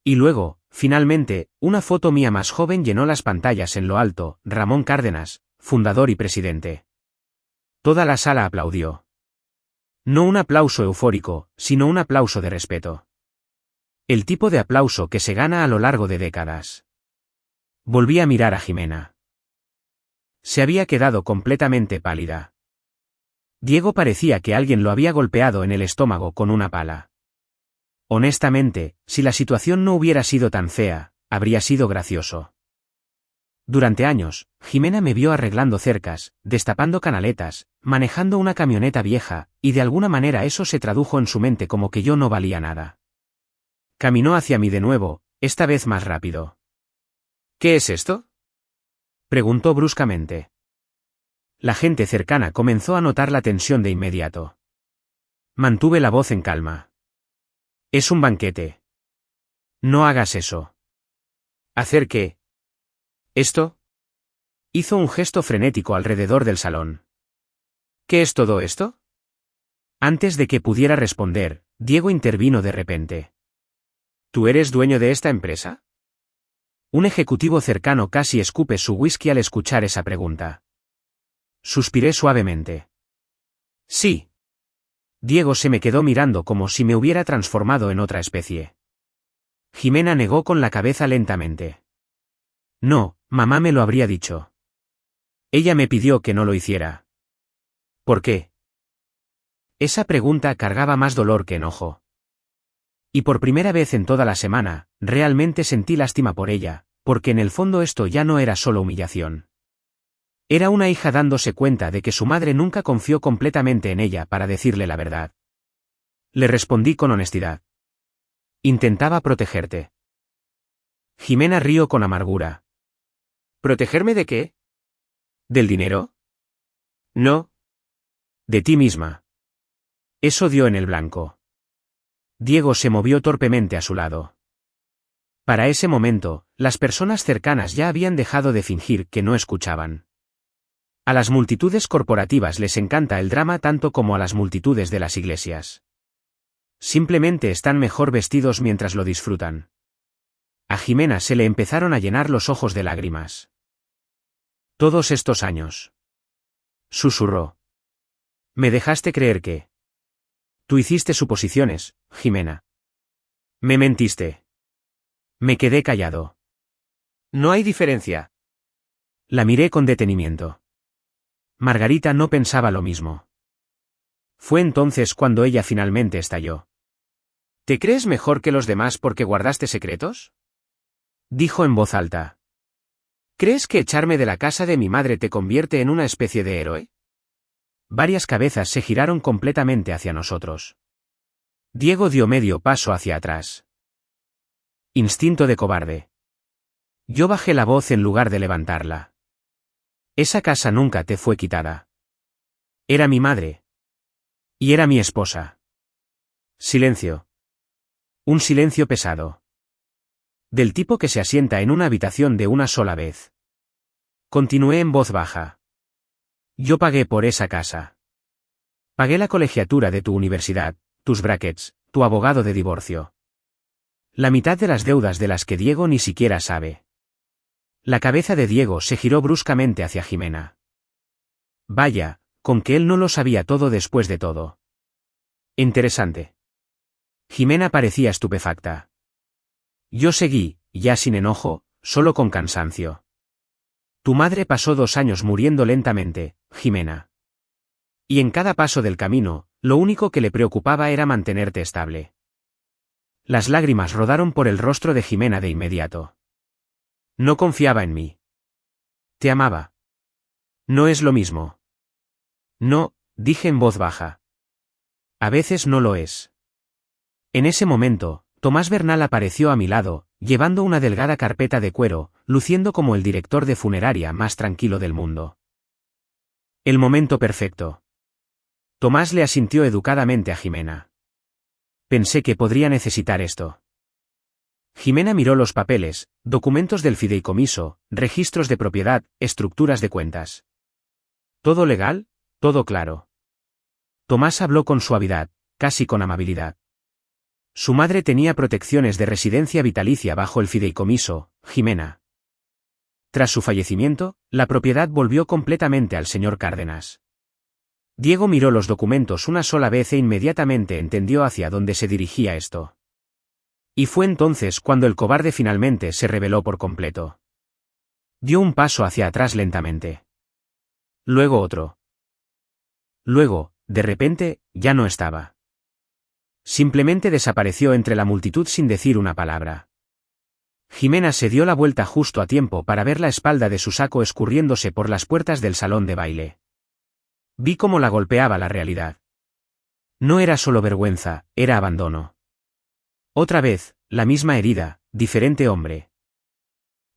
Y luego, finalmente, una foto mía más joven llenó las pantallas en lo alto, Ramón Cárdenas, fundador y presidente. Toda la sala aplaudió. No un aplauso eufórico, sino un aplauso de respeto. El tipo de aplauso que se gana a lo largo de décadas. Volví a mirar a Jimena. Se había quedado completamente pálida. Diego parecía que alguien lo había golpeado en el estómago con una pala. Honestamente, si la situación no hubiera sido tan fea, habría sido gracioso. Durante años, Jimena me vio arreglando cercas, destapando canaletas, manejando una camioneta vieja, y de alguna manera eso se tradujo en su mente como que yo no valía nada. Caminó hacia mí de nuevo, esta vez más rápido. ¿Qué es esto?, preguntó bruscamente. La gente cercana comenzó a notar la tensión de inmediato. Mantuve la voz en calma. Es un banquete. No hagas eso. ¿Hacer qué? ¿Esto? Hizo un gesto frenético alrededor del salón. ¿Qué es todo esto? Antes de que pudiera responder, Diego intervino de repente. ¿Tú eres dueño de esta empresa? Un ejecutivo cercano casi escupe su whisky al escuchar esa pregunta. Suspiré suavemente. Sí. Diego se me quedó mirando como si me hubiera transformado en otra especie. Jimena negó con la cabeza lentamente. No, mamá me lo habría dicho. Ella me pidió que no lo hiciera. ¿Por qué? Esa pregunta cargaba más dolor que enojo. Y por primera vez en toda la semana, realmente sentí lástima por ella, porque en el fondo esto ya no era solo humillación. Era una hija dándose cuenta de que su madre nunca confió completamente en ella para decirle la verdad. Le respondí con honestidad. Intentaba protegerte. Jimena rió con amargura. ¿Protegerme de qué? ¿Del dinero? No. De ti misma. Eso dio en el blanco. Diego se movió torpemente a su lado. Para ese momento, las personas cercanas ya habían dejado de fingir que no escuchaban. A las multitudes corporativas les encanta el drama tanto como a las multitudes de las iglesias. Simplemente están mejor vestidos mientras lo disfrutan. A Jimena se le empezaron a llenar los ojos de lágrimas. Todos estos años. Susurró. Me dejaste creer que... Tú hiciste suposiciones, Jimena. Me mentiste. Me quedé callado. No hay diferencia. La miré con detenimiento. Margarita no pensaba lo mismo. Fue entonces cuando ella finalmente estalló. ¿Te crees mejor que los demás porque guardaste secretos?, dijo en voz alta. ¿Crees que echarme de la casa de mi madre te convierte en una especie de héroe? Varias cabezas se giraron completamente hacia nosotros. Diego dio medio paso hacia atrás. Instinto de cobarde. Yo bajé la voz en lugar de levantarla. Esa casa nunca te fue quitada. Era mi madre. Y era mi esposa. Silencio. Un silencio pesado. Del tipo que se asienta en una habitación de una sola vez. Continué en voz baja. Yo pagué por esa casa. Pagué la colegiatura de tu universidad, tus brackets, tu abogado de divorcio. La mitad de las deudas de las que Diego ni siquiera sabe. La cabeza de Diego se giró bruscamente hacia Jimena. Vaya, con que él no lo sabía todo después de todo. Interesante. Jimena parecía estupefacta. Yo seguí, ya sin enojo, solo con cansancio. Tu madre pasó 2 años muriendo lentamente, Jimena. Y en cada paso del camino, lo único que le preocupaba era mantenerte estable. Las lágrimas rodaron por el rostro de Jimena de inmediato. No confiaba en mí. Te amaba. No es lo mismo. No, dije en voz baja. A veces no lo es. En ese momento, Tomás Bernal apareció a mi lado, llevando una delgada carpeta de cuero, luciendo como el director de funeraria más tranquilo del mundo. El momento perfecto. Tomás le asintió educadamente a Jimena. Pensé que podría necesitar esto. Jimena miró los papeles, documentos del fideicomiso, registros de propiedad, estructuras de cuentas. ¿Todo legal? Todo claro. Tomás habló con suavidad, casi con amabilidad. Su madre tenía protecciones de residencia vitalicia bajo el fideicomiso, Jimena. Tras su fallecimiento, la propiedad volvió completamente al señor Cárdenas. Diego miró los documentos una sola vez e inmediatamente entendió hacia dónde se dirigía esto. Y fue entonces cuando el cobarde finalmente se rebeló por completo. Dio un paso hacia atrás lentamente. Luego otro. Luego, de repente, ya no estaba. Simplemente desapareció entre la multitud sin decir una palabra. Jimena se dio la vuelta justo a tiempo para ver la espalda de su saco escurriéndose por las puertas del salón de baile. Vi cómo la golpeaba la realidad. No era solo vergüenza, era abandono. Otra vez, la misma herida, diferente hombre.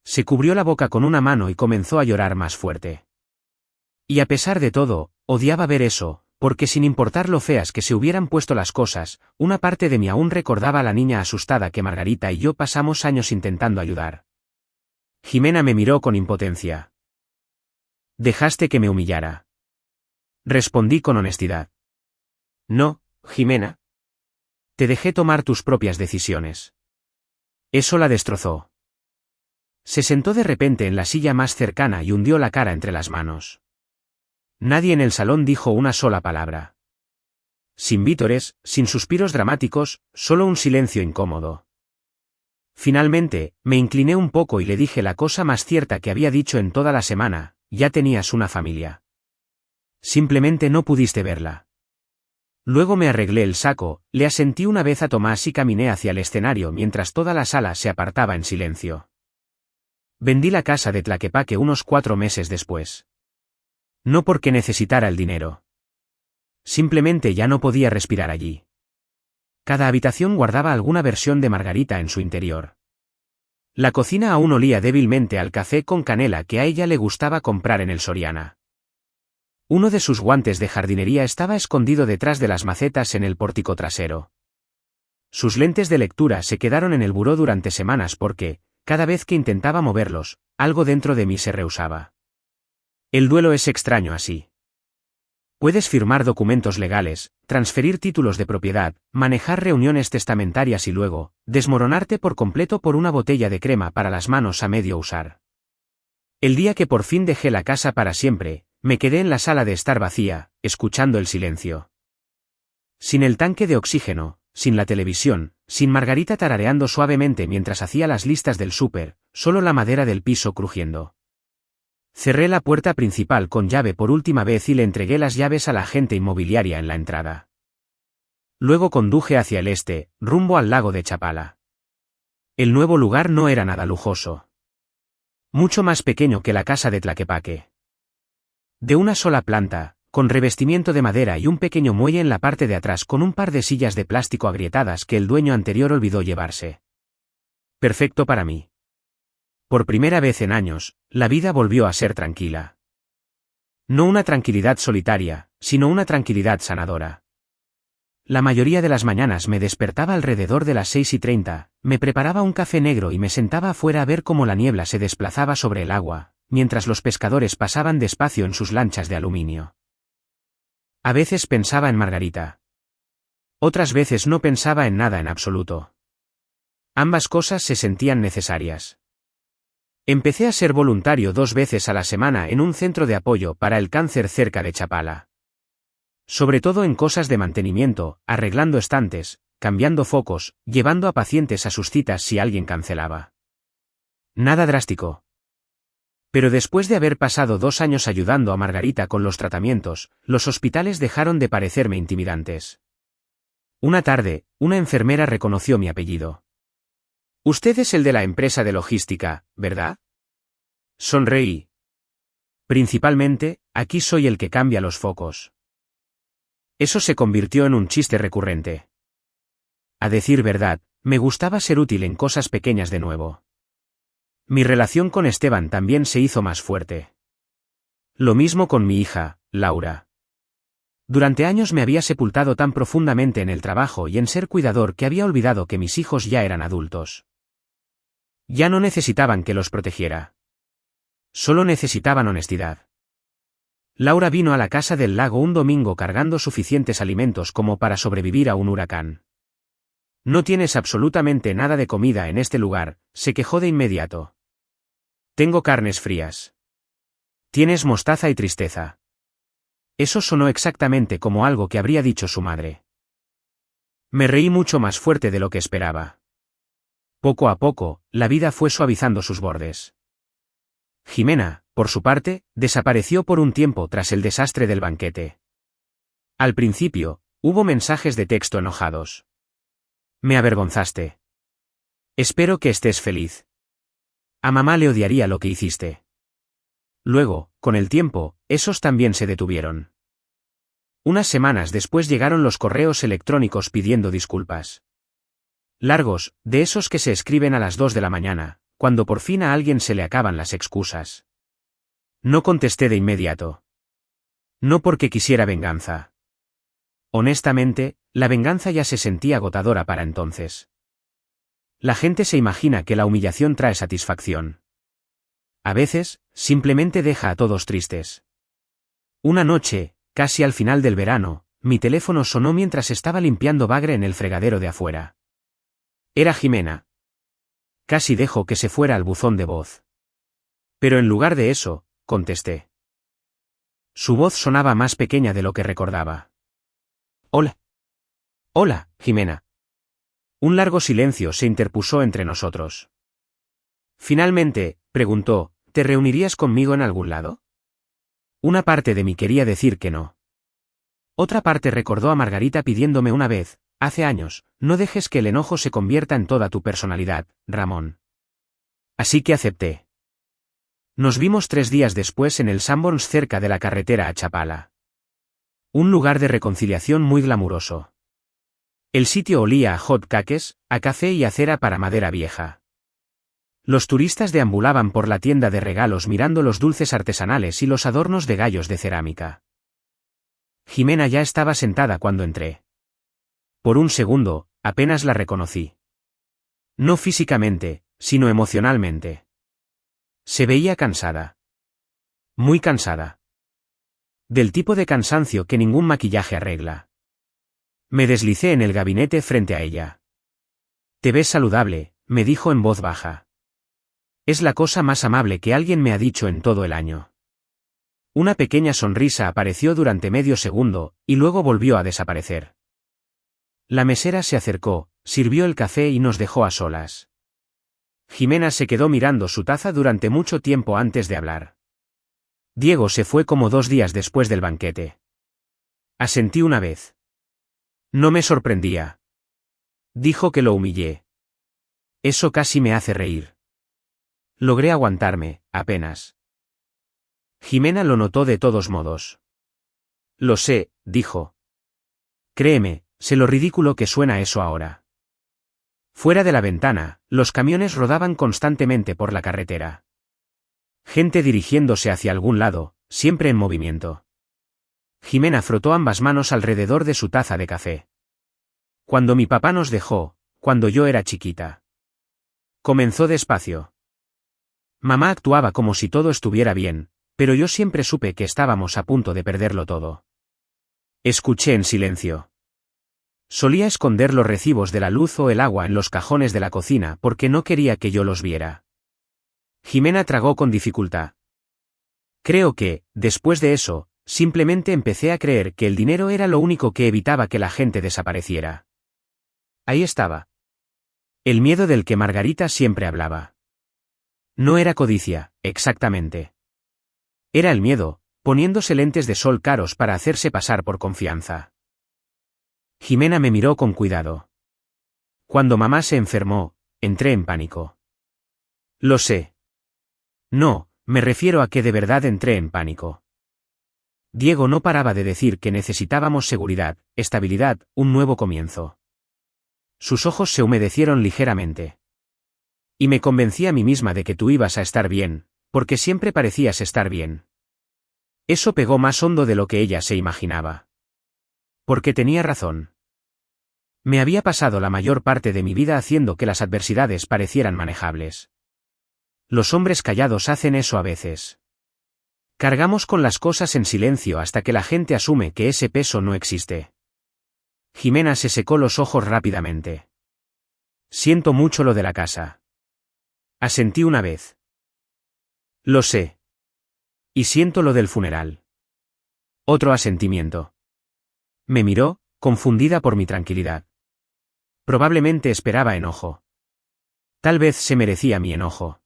Se cubrió la boca con una mano y comenzó a llorar más fuerte. Y a pesar de todo, odiaba ver eso, porque sin importar lo feas que se hubieran puesto las cosas, una parte de mí aún recordaba a la niña asustada que Margarita y yo pasamos años intentando ayudar. Jimena me miró con impotencia. Dejaste que me humillara. Respondí con honestidad. No, Jimena. Te dejé tomar tus propias decisiones. Eso la destrozó. Se sentó de repente en la silla más cercana y hundió la cara entre las manos. Nadie en el salón dijo una sola palabra. Sin vítores, sin suspiros dramáticos, solo un silencio incómodo. Finalmente, me incliné un poco y le dije la cosa más cierta que había dicho en toda la semana: ya tenías una familia. Simplemente no pudiste verla. Luego me arreglé el saco, le asentí una vez a Tomás y caminé hacia el escenario mientras toda la sala se apartaba en silencio. Vendí la casa de Tlaquepaque unos 4 meses después. No porque necesitara el dinero. Simplemente ya no podía respirar allí. Cada habitación guardaba alguna versión de Margarita en su interior. La cocina aún olía débilmente al café con canela que a ella le gustaba comprar en el Soriana. Uno de sus guantes de jardinería estaba escondido detrás de las macetas en el pórtico trasero. Sus lentes de lectura se quedaron en el buró durante semanas porque, cada vez que intentaba moverlos, algo dentro de mí se rehusaba. El duelo es extraño así. Puedes firmar documentos legales, transferir títulos de propiedad, manejar reuniones testamentarias y luego, desmoronarte por completo por una botella de crema para las manos a medio usar. El día que por fin dejé la casa para siempre, me quedé en la sala de estar vacía, escuchando el silencio. Sin el tanque de oxígeno, sin la televisión, sin Margarita tarareando suavemente mientras hacía las listas del súper, solo la madera del piso crujiendo. Cerré la puerta principal con llave por última vez y le entregué las llaves a la agente inmobiliaria en la entrada. Luego conduje hacia el este, rumbo al lago de Chapala. El nuevo lugar no era nada lujoso. Mucho más pequeño que la casa de Tlaquepaque. De una sola planta, con revestimiento de madera y un pequeño muelle en la parte de atrás con un par de sillas de plástico agrietadas que el dueño anterior olvidó llevarse. Perfecto para mí. Por primera vez en años, la vida volvió a ser tranquila. No una tranquilidad solitaria, sino una tranquilidad sanadora. La mayoría de las mañanas me despertaba alrededor de las 6:30, me preparaba un café negro y me sentaba afuera a ver cómo la niebla se desplazaba sobre el agua, mientras los pescadores pasaban despacio en sus lanchas de aluminio. A veces pensaba en Margarita. Otras veces no pensaba en nada en absoluto. Ambas cosas se sentían necesarias. Empecé a ser voluntario 2 veces a la semana en un centro de apoyo para el cáncer cerca de Chapala. Sobre todo en cosas de mantenimiento, arreglando estantes, cambiando focos, llevando a pacientes a sus citas si alguien cancelaba. Nada drástico. Pero después de haber pasado 2 años ayudando a Margarita con los tratamientos, los hospitales dejaron de parecerme intimidantes. Una tarde, una enfermera reconoció mi apellido. Usted es el de la empresa de logística, ¿verdad? Sonreí. Principalmente, aquí soy el que cambia los focos. Eso se convirtió en un chiste recurrente. A decir verdad, me gustaba ser útil en cosas pequeñas de nuevo. Mi relación con Esteban también se hizo más fuerte. Lo mismo con mi hija, Laura. Durante años me había sepultado tan profundamente en el trabajo y en ser cuidador que había olvidado que mis hijos ya eran adultos. Ya no necesitaban que los protegiera. Solo necesitaban honestidad. Laura vino a la casa del lago un domingo cargando suficientes alimentos como para sobrevivir a un huracán. No tienes absolutamente nada de comida en este lugar, se quejó de inmediato. Tengo carnes frías. Tienes mostaza y tristeza. Eso sonó exactamente como algo que habría dicho su madre. Me reí mucho más fuerte de lo que esperaba. Poco a poco, la vida fue suavizando sus bordes. Jimena, por su parte, desapareció por un tiempo tras el desastre del banquete. Al principio, hubo mensajes de texto enojados. Me avergonzaste. Espero que estés feliz. A mamá le odiaría lo que hiciste. Luego, con el tiempo, esos también se detuvieron. Unas semanas después llegaron los correos electrónicos pidiendo disculpas. Largos, de esos que se escriben a las 2 de la mañana, cuando por fin a alguien se le acaban las excusas. No contesté de inmediato. No porque quisiera venganza. Honestamente, la venganza ya se sentía agotadora para entonces. La gente se imagina que la humillación trae satisfacción. A veces, simplemente deja a todos tristes. Una noche, casi al final del verano, mi teléfono sonó mientras estaba limpiando bagre en el fregadero de afuera. Era Jimena. Casi dejo que se fuera al buzón de voz. Pero en lugar de eso, contesté. Su voz sonaba más pequeña de lo que recordaba. Hola. Hola, Jimena. Un largo silencio se interpuso entre nosotros. Finalmente, preguntó, ¿te reunirías conmigo en algún lado? Una parte de mí quería decir que no. Otra parte recordó a Margarita pidiéndome una vez, hace años, no dejes que el enojo se convierta en toda tu personalidad, Ramón. Así que acepté. Nos vimos 3 días después en el Sanborns cerca de la carretera a Chapala. Un lugar de reconciliación muy glamuroso. El sitio olía a hot cakes, a café y a cera para madera vieja. Los turistas deambulaban por la tienda de regalos mirando los dulces artesanales y los adornos de gallos de cerámica. Jimena ya estaba sentada cuando entré. Por un segundo, apenas la reconocí. No físicamente, sino emocionalmente. Se veía cansada. Muy cansada. Del tipo de cansancio que ningún maquillaje arregla. Me deslicé en el gabinete frente a ella. Te ves saludable, me dijo en voz baja. Es la cosa más amable que alguien me ha dicho en todo el año. Una pequeña sonrisa apareció durante medio segundo, y luego volvió a desaparecer. La mesera se acercó, sirvió el café y nos dejó a solas. Jimena se quedó mirando su taza durante mucho tiempo antes de hablar. Diego se fue como 2 días después del banquete. Asentí una vez. No me sorprendía. Dijo que lo humillé. Eso casi me hace reír. Logré aguantarme, apenas. Jimena lo notó de todos modos. Lo sé, dijo. Créeme, sé lo ridículo que suena eso ahora. Fuera de la ventana, los camiones rodaban constantemente por la carretera. Gente dirigiéndose hacia algún lado, siempre en movimiento. Jimena frotó ambas manos alrededor de su taza de café. Cuando mi papá nos dejó, cuando yo era chiquita. Comenzó despacio. Mamá actuaba como si todo estuviera bien, pero yo siempre supe que estábamos a punto de perderlo todo. Escuché en silencio. Solía esconder los recibos de la luz o el agua en los cajones de la cocina porque no quería que yo los viera. Jimena tragó con dificultad. Creo que, después de eso, simplemente empecé a creer que el dinero era lo único que evitaba que la gente desapareciera. Ahí estaba. El miedo del que Margarita siempre hablaba. No era codicia, exactamente. Era el miedo, poniéndose lentes de sol caros para hacerse pasar por confianza. Jimena me miró con cuidado. Cuando mamá se enfermó, entré en pánico. Lo sé. No, me refiero a que de verdad entré en pánico. Diego no paraba de decir que necesitábamos seguridad, estabilidad, un nuevo comienzo. Sus ojos se humedecieron ligeramente. Y me convencí a mí misma de que tú ibas a estar bien, porque siempre parecías estar bien. Eso pegó más hondo de lo que ella se imaginaba. Porque tenía razón. Me había pasado la mayor parte de mi vida haciendo que las adversidades parecieran manejables. Los hombres callados hacen eso a veces. Cargamos con las cosas en silencio hasta que la gente asume que ese peso no existe. Jimena se secó los ojos rápidamente. Siento mucho lo de la casa. Asentí una vez. Lo sé. Y siento lo del funeral. Otro asentimiento. Me miró, confundida por mi tranquilidad. Probablemente esperaba enojo. Tal vez se merecía mi enojo.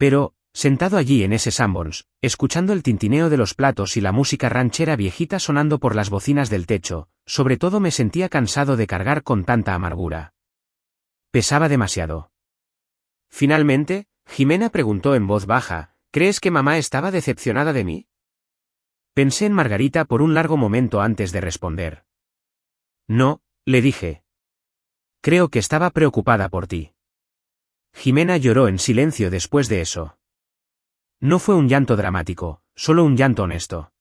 Pero, sentado allí en ese Sanborns, escuchando el tintineo de los platos y la música ranchera viejita sonando por las bocinas del techo, sobre todo me sentía cansado de cargar con tanta amargura. Pesaba demasiado. Finalmente, Jimena preguntó en voz baja, ¿crees que mamá estaba decepcionada de mí? Pensé en Margarita por un largo momento antes de responder. No, le dije. Creo que estaba preocupada por ti. Jimena lloró en silencio después de eso. No fue un llanto dramático, solo un llanto honesto.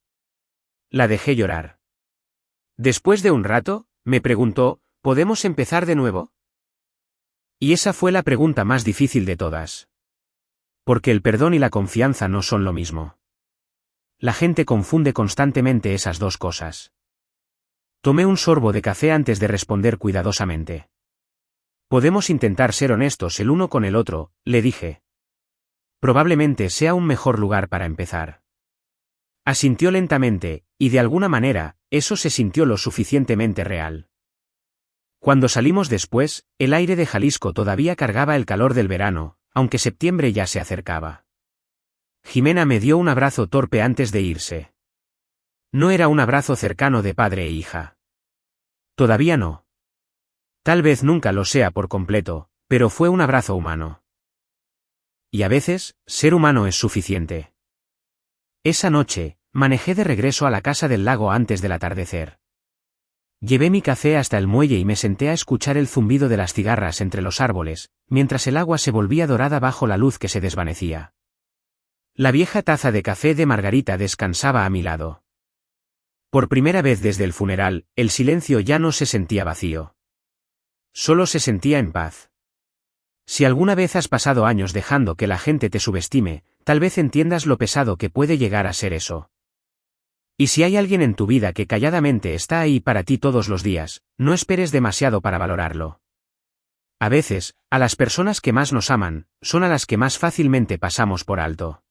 La dejé llorar. Después de un rato, me preguntó, ¿podemos empezar de nuevo? Y esa fue la pregunta más difícil de todas. Porque el perdón y la confianza no son lo mismo. La gente confunde constantemente esas dos cosas. Tomé un sorbo de café antes de responder cuidadosamente. Podemos intentar ser honestos el uno con el otro, le dije. Probablemente sea un mejor lugar para empezar. Asintió lentamente, y de alguna manera, eso se sintió lo suficientemente real. Cuando salimos después, el aire de Jalisco todavía cargaba el calor del verano, aunque septiembre ya se acercaba. Jimena me dio un abrazo torpe antes de irse. No era un abrazo cercano de padre e hija. Todavía no. Tal vez nunca lo sea por completo, pero fue un abrazo humano. Y a veces, ser humano es suficiente. Esa noche, manejé de regreso a la casa del lago antes del atardecer. Llevé mi café hasta el muelle y me senté a escuchar el zumbido de las cigarras entre los árboles, mientras el agua se volvía dorada bajo la luz que se desvanecía. La vieja taza de café de Margarita descansaba a mi lado. Por primera vez desde el funeral, el silencio ya no se sentía vacío. Solo se sentía en paz. Si alguna vez has pasado años dejando que la gente te subestime, tal vez entiendas lo pesado que puede llegar a ser eso. Y si hay alguien en tu vida que calladamente está ahí para ti todos los días, no esperes demasiado para valorarlo. A veces, a las personas que más nos aman, son a las que más fácilmente pasamos por alto.